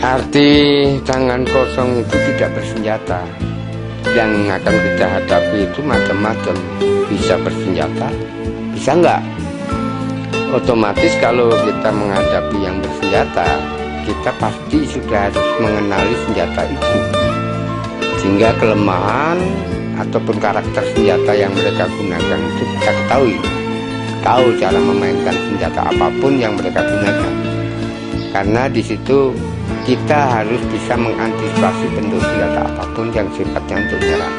Arti tangan kosong itu tidak bersenjata. Yang akan kita hadapi itu macam-macam. Bisa bersenjata, bisa enggak. Otomatis kalau kita menghadapi yang bersenjata, kita pasti sudah harus mengenali senjata itu. Sehingga kelemahan ataupun karakter senjata yang mereka gunakan itu kita ketahui. Tahu cara memainkan senjata apapun yang mereka gunakan. Karena di situ kita harus bisa mengantisipasi bentuk senjata apapun yang sifatnya untuk menyerang.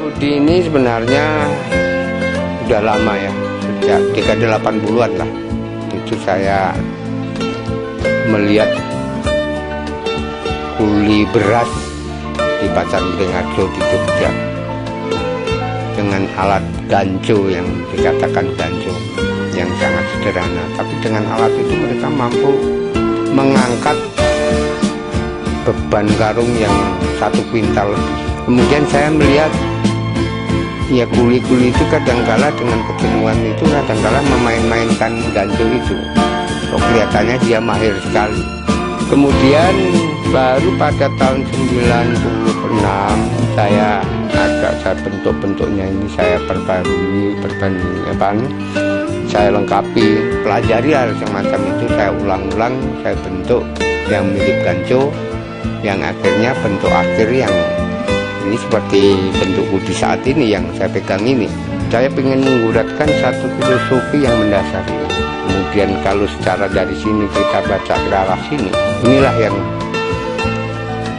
Udi ini sebenarnya sudah lama ya, sejak dekade 80-an lah. Itu saya melihat kuli beras di Pasar Beringharjo di Jogja dengan alat ganco yang dikatakan ganco yang sangat sederhana, tapi dengan alat itu mereka mampu mengangkat beban karung yang 1 kuintal lebih. Kemudian saya melihat ya kuli-kuli itu kadangkala dengan kejenuhan itu kadangkala memain-mainkan ganco itu. Kok kelihatannya dia mahir sekali. Kemudian baru pada tahun 96 saya bentuk-bentuknya ini saya perbarui, saya lengkapi, pelajari hal semacam itu, saya ulang-ulang, saya bentuk yang mirip ganco, yang akhirnya bentuk akhir yang ini seperti bentuk Udi saat ini yang saya pegang ini. Saya ingin mengguratkan satu filosofi yang mendasari. Kemudian kalau secara dari sini kita baca ke arah sini, inilah yang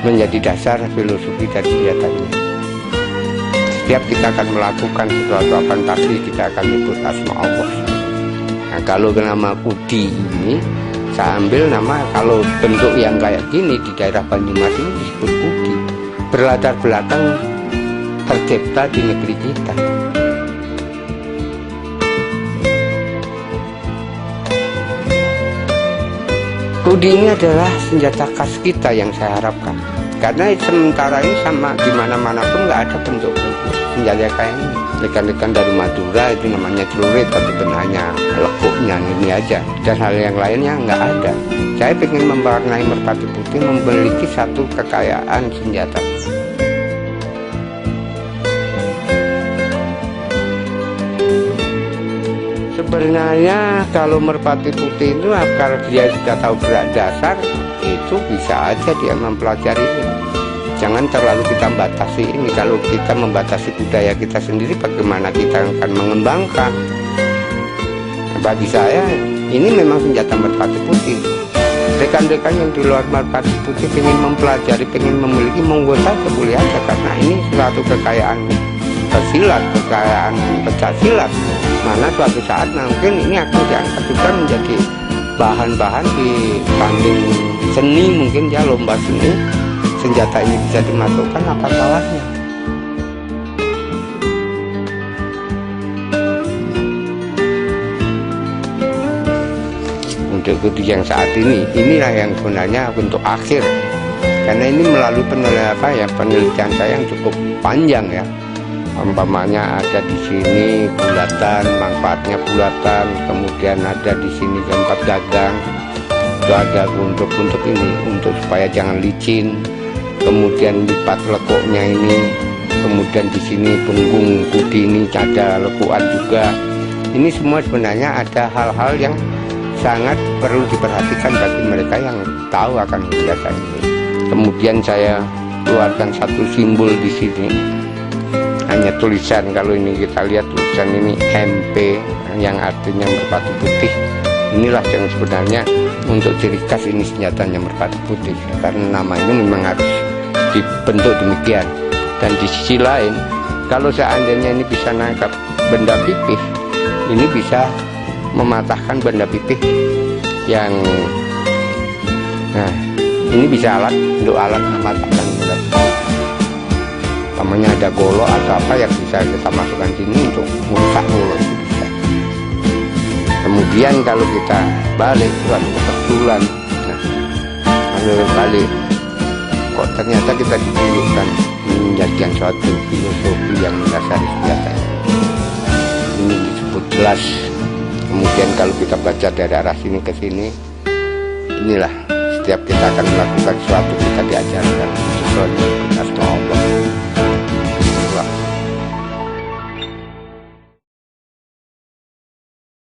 menjadi dasar filosofi dari senjata ini. Setiap kita akan melakukan sesuatu akan pasti kita akan menyebut asma Allah. Nah kalau nama Udi ini saya ambil nama, kalau bentuk yang kayak gini di daerah Banyumas ini disebut Udi, berlatar belakang tercipta di negeri kita. Udi ini adalah senjata khas kita yang saya harapkan. Karena sementara ini sama di mana-mana pun nggak ada bentuk senjata kayak ini. Rekan-rekan dari Madura itu namanya celurit, tapi hanya lekuknya ini aja. Dan hal yang lainnya nggak ada. Saya ingin mewarnai merpati putih memiliki satu kekayaan senjata. Sebenarnya kalau merpati putih itu kalau dia sudah tahu gerak dasar itu bisa aja dia mempelajari ini. Jangan terlalu kita batasi ini. Kalau kita membatasi budaya kita sendiri, bagaimana kita akan mengembangkan? Bagi saya ini memang senjata merpati putih. Rekan-rekan yang di luar merpati putih ingin mempelajari, ingin memiliki, monggo saja, boleh aja, karena ini suatu kekayaan silat, kekayaan pecah silat, mana suatu saat mungkin ini akan diangkat juga menjadi bahan-bahan di tanding seni, mungkin ya lomba seni, senjata ini bisa dimasukkan, apa salahnya? Untuk Udi yang saat ini, inilah yang sebenarnya untuk akhir, karena ini melalui penelitian saya yang cukup panjang ya. Umpamanya ada di sini bulatan, manfaatnya bulatan, kemudian ada di sini tempat gagang, itu ada untuk ini, untuk supaya jangan licin, kemudian lipat lekuknya ini, kemudian di sini punggung Udi ini ada lekukan juga. Ini semua sebenarnya ada hal-hal yang sangat perlu diperhatikan bagi mereka yang tahu akan senjata ini. Kemudian saya keluarkan satu simbol di sini. Hanya tulisan, kalau ini kita lihat tulisan ini MP yang artinya merpati putih. Inilah yang sebenarnya untuk ciri khas ini senjatanya merpati putih, karena nama ini memang harus dibentuk demikian. Dan di sisi lain, kalau seandainya ini bisa nangkap benda pipih, ini bisa mematahkan benda pipih yang ini bisa untuk alat mematahkan benda pipih. Namanya ada golok atau apa yang bisa kita masukkan sini untuk merusak golok itu bisa. Kemudian kalau kita balik suatu kebetulan, kalau balik kok ternyata kita ditunjukkan menjadikan suatu filosofi yang mendasari senjata ini. jelas. Kemudian kalau kita baca dari arah sini ke sini, inilah setiap kita akan melakukan sesuatu kita